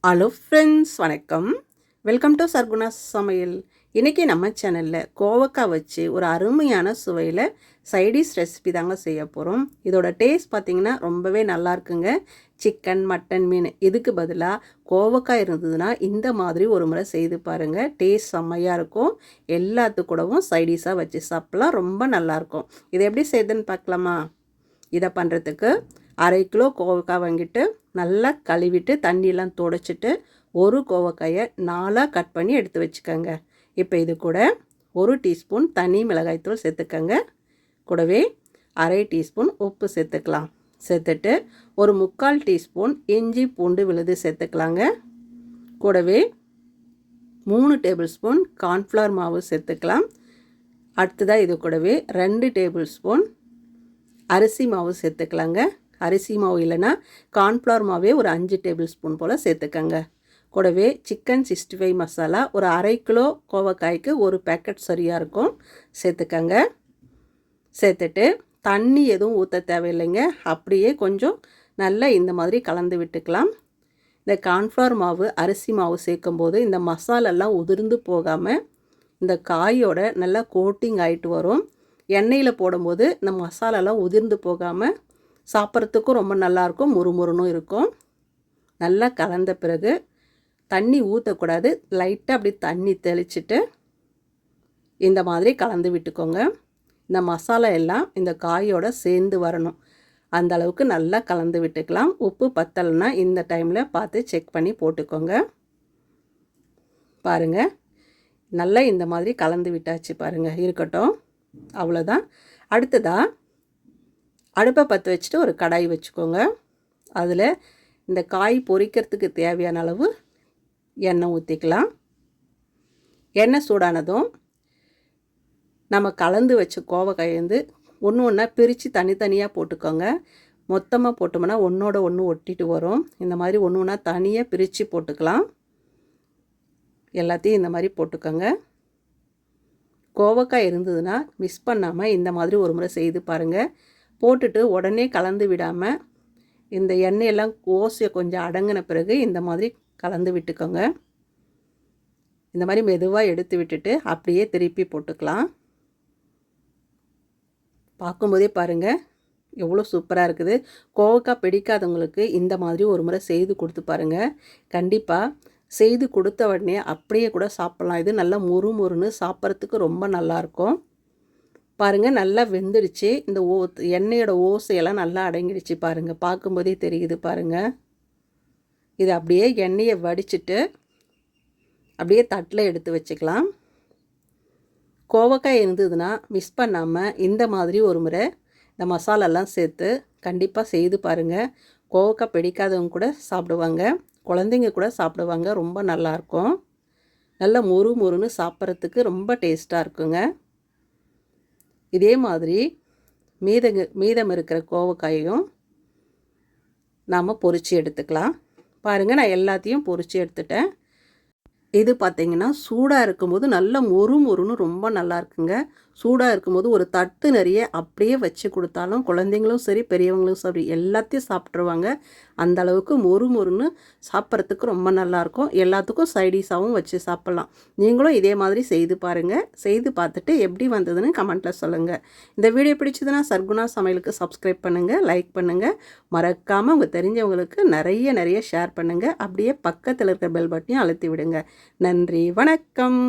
Hello friends, வணக்கம். Welcome to Sargunas சமையல். இன்றைக்கி நம்ம சேனலில் கோவக்காய் வச்சு ஒரு அருமையான சுவையில் சைடிஷ் ரெசிபி தாங்க செய்ய போகிறோம். இதோட டேஸ்ட் பார்த்திங்கன்னா ரொம்பவே நல்லா இருக்குங்க. சிக்கன், மட்டன், மீன் இதுக்கு பதிலாக கோவக்காய் இருந்ததுன்னா இந்த மாதிரி ஒரு முறை செய்து பாருங்கள். டேஸ்ட் செம்மையாக இருக்கும். எல்லாத்துக்கூடவும் சைடிஷாக வச்சு சாப்பிட்லாம், ரொம்ப நல்லாயிருக்கும். இதை எப்படி செய்யுதுன்னு பார்க்கலாமா? இதை பண்ணுறதுக்கு 1/2 கிலோ கோவக்காய் வாங்கிட்டு நல்லா கழுவிட்டு தண்ணியெலாம் துடைச்சிட்டு ஒரு கோவக்காயை 4ஆக கட் பண்ணி எடுத்து வச்சுக்கோங்க. இப்போ இது கூட 1 டீஸ்பூன் தனி மிளகாய்த்தூள் சேர்த்துக்கோங்க. கூடவே 1/2 டீஸ்பூன் உப்பு சேர்த்துக்கலாம். சேர்த்துட்டு ஒரு 3/4 டீஸ்பூன் இஞ்சி பூண்டு விழுது சேர்த்துக்கலாங்க. கூடவே 3 டேபிள் ஸ்பூன் கார்ன்ஃப்ளவர் மாவு சேர்த்துக்கலாம். அடுத்ததாக இது கூடவே 2 டேபிள் ஸ்பூன் அரிசி மாவு சேர்த்துக்கலாங்க. அரிசி மாவு இல்லைன்னா கார்ன்ஃப்ளவர் மாவே ஒரு 5 டேபிள் ஸ்பூன் போல் சேர்த்துக்கங்க. கூடவே சிக்கன் 65 மசாலா ஒரு 1/2 கிலோ கோவக்காய்க்கு ஒரு பேக்கெட் சரியாக இருக்கும், சேர்த்துக்கங்க. சேர்த்துட்டு தண்ணி எதுவும் ஊற்ற தேவையில்லைங்க. அப்படியே கொஞ்சம் நல்லா இந்த மாதிரி கலந்து விட்டுக்கலாம். இந்த கார்ன்ஃப்ளவர் மாவு அரிசி மாவு சேர்க்கும்போது இந்த மசாலெல்லாம் உதிர்ந்து போகாமல் இந்த காயோட நல்லா கோட்டிங் ஆகிட்டு வரும். எண்ணெயில் போடும்போது இந்த மசாலாலாம் உதிர்ந்து போகாமல் சாப்பிட்றதுக்கும் ரொம்ப நல்லாயிருக்கும், முறுமுறுனும் இருக்கும். நல்லா கலந்த பிறகு தண்ணி ஊற்றக்கூடாது, லைட்டாக அப்படி தண்ணி தெளிச்சிட்டு இந்த மாதிரி கலந்து விட்டுக்கோங்க. இந்த மசாலா எல்லாம் இந்த காயோட சேர்ந்து வரணும், அந்த அளவுக்கு நல்லா கலந்து விட்டுக்கலாம். உப்பு பத்தலைன்னா இந்த டைமில் பார்த்து செக் பண்ணி போட்டுக்கோங்க. பாருங்கள், நல்லா இந்த மாதிரி கலந்து விட்டாச்சு பாருங்கள். இருக்கட்டும், அவ்வளோதான். அடுத்ததாக அடுப்பை பற்ற வச்சுட்டு ஒரு கடாய் வச்சுக்கோங்க. அதில் இந்த காய் பொரிக்கிறதுக்கு தேவையான அளவு எண்ணெய் ஊற்றிக்கலாம். எண்ணெய் சூடானதும் நம்ம கலந்து வச்ச கோவக்காய் ஒன்று ஒன்றா பிரித்து தனித்தனியாக போட்டுக்கோங்க. மொத்தமாக போட்டோம்னா ஒன்றோட ஒன்று ஒட்டிட்டு வரும். இந்த மாதிரி ஒன்று ஒன்றா தனியாக பிரித்து போட்டுக்கலாம். எல்லாத்தையும் இந்த மாதிரி போட்டுக்கோங்க. கோவக்காய் இருந்ததுன்னா மிஸ் பண்ணாமல் இந்த மாதிரி ஒரு முறை செய்து பாருங்கள். போட்டுட்டு உடனே கலந்து விடாமல் இந்த எண்ணெயெல்லாம் ஓசையை கொஞ்சம் அடங்கின பிறகு இந்த மாதிரி கலந்து விட்டுக்கோங்க. இந்த மாதிரி மெதுவாக எடுத்து விட்டுட்டு அப்படியே திருப்பி போட்டுக்கலாம். பார்க்கும்போதே பாருங்கள் எவ்வளோ சூப்பராக இருக்குது. கோவக்காய் பிடிக்காதவங்களுக்கு இந்த மாதிரி ஒரு முறை செய்து கொடுத்து பாருங்கள். கண்டிப்பாக செய்து கொடுத்த உடனே அப்படியே கூட சாப்பிட்லாம். இது நல்லா முறுமுறுன்னு சாப்பிட்றதுக்கு ரொம்ப நல்லாயிருக்கும். பாருங்கள், நல்லா வெந்துடுச்சு. இந்த எண்ணெயோட ஓசையெல்லாம் நல்லா அடங்கிடுச்சு பாருங்கள். பார்க்கும்போதே தெரியுது பாருங்கள். இது அப்படியே எண்ணெயை வடிச்சிட்டு அப்படியே தட்டில் எடுத்து வச்சுக்கலாம். கோவக்காய் இருந்ததுன்னா மிஸ் பண்ணாமல் இந்த மாதிரி ஒரு முறை இந்த மசாலாலாம் சேர்த்து கண்டிப்பாக செய்து பாருங்கள். கோவக்காய் பிடிக்காதவங்க கூட சாப்பிடுவாங்க, குழந்தைங்க கூட சாப்பிடுவாங்க. ரொம்ப நல்லாயிருக்கும். நல்லா முறு முறுன்னு சாப்பிட்றதுக்கு ரொம்ப டேஸ்ட்டாக இருக்குங்க. இதே மாதிரி மீதம் இருக்கிற கோவக்காயையும் நாம் பொரித்து எடுத்துக்கலாம். பாருங்கள், நான் எல்லாத்தையும் பொரித்து எடுத்துட்டேன். இது பார்த்திங்கன்னா சூடாக இருக்கும்போது நல்ல மொறுன்னு ரொம்ப நல்லா இருக்குங்க. சூடாக இருக்கும்போது ஒரு தட்டு நிறைய அப்படியே வச்சு கொடுத்தாலும் குழந்தைங்களும் சரி பெரியவங்களும் சரி எல்லாத்தையும் சாப்பிட்ருவாங்க. அந்த அளவுக்கு மொறுன்னு சாப்பிட்றதுக்கு ரொம்ப நல்லாயிருக்கும். எல்லாத்துக்கும் சைடிஷாகவும் வச்சு சாப்பிட்லாம். நீங்களும் இதே மாதிரி செய்து பாருங்கள். செய்து பார்த்துட்டு எப்படி வந்ததுன்னு கமெண்ட்டில் சொல்லுங்கள். இந்த வீடியோ பிடிச்சதுன்னா சர்குணா சமையலுக்கு சப்ஸ்கிரைப் பண்ணுங்கள், லைக் பண்ணுங்கள். மறக்காமல் உங்கள் தெரிஞ்சவங்களுக்கு நிறைய ஷேர் பண்ணுங்கள். அப்படியே பக்கத்தில் இருக்கிற பெல் பட்டனையும் அழுத்தி விடுங்க. நன்றி, வணக்கம்.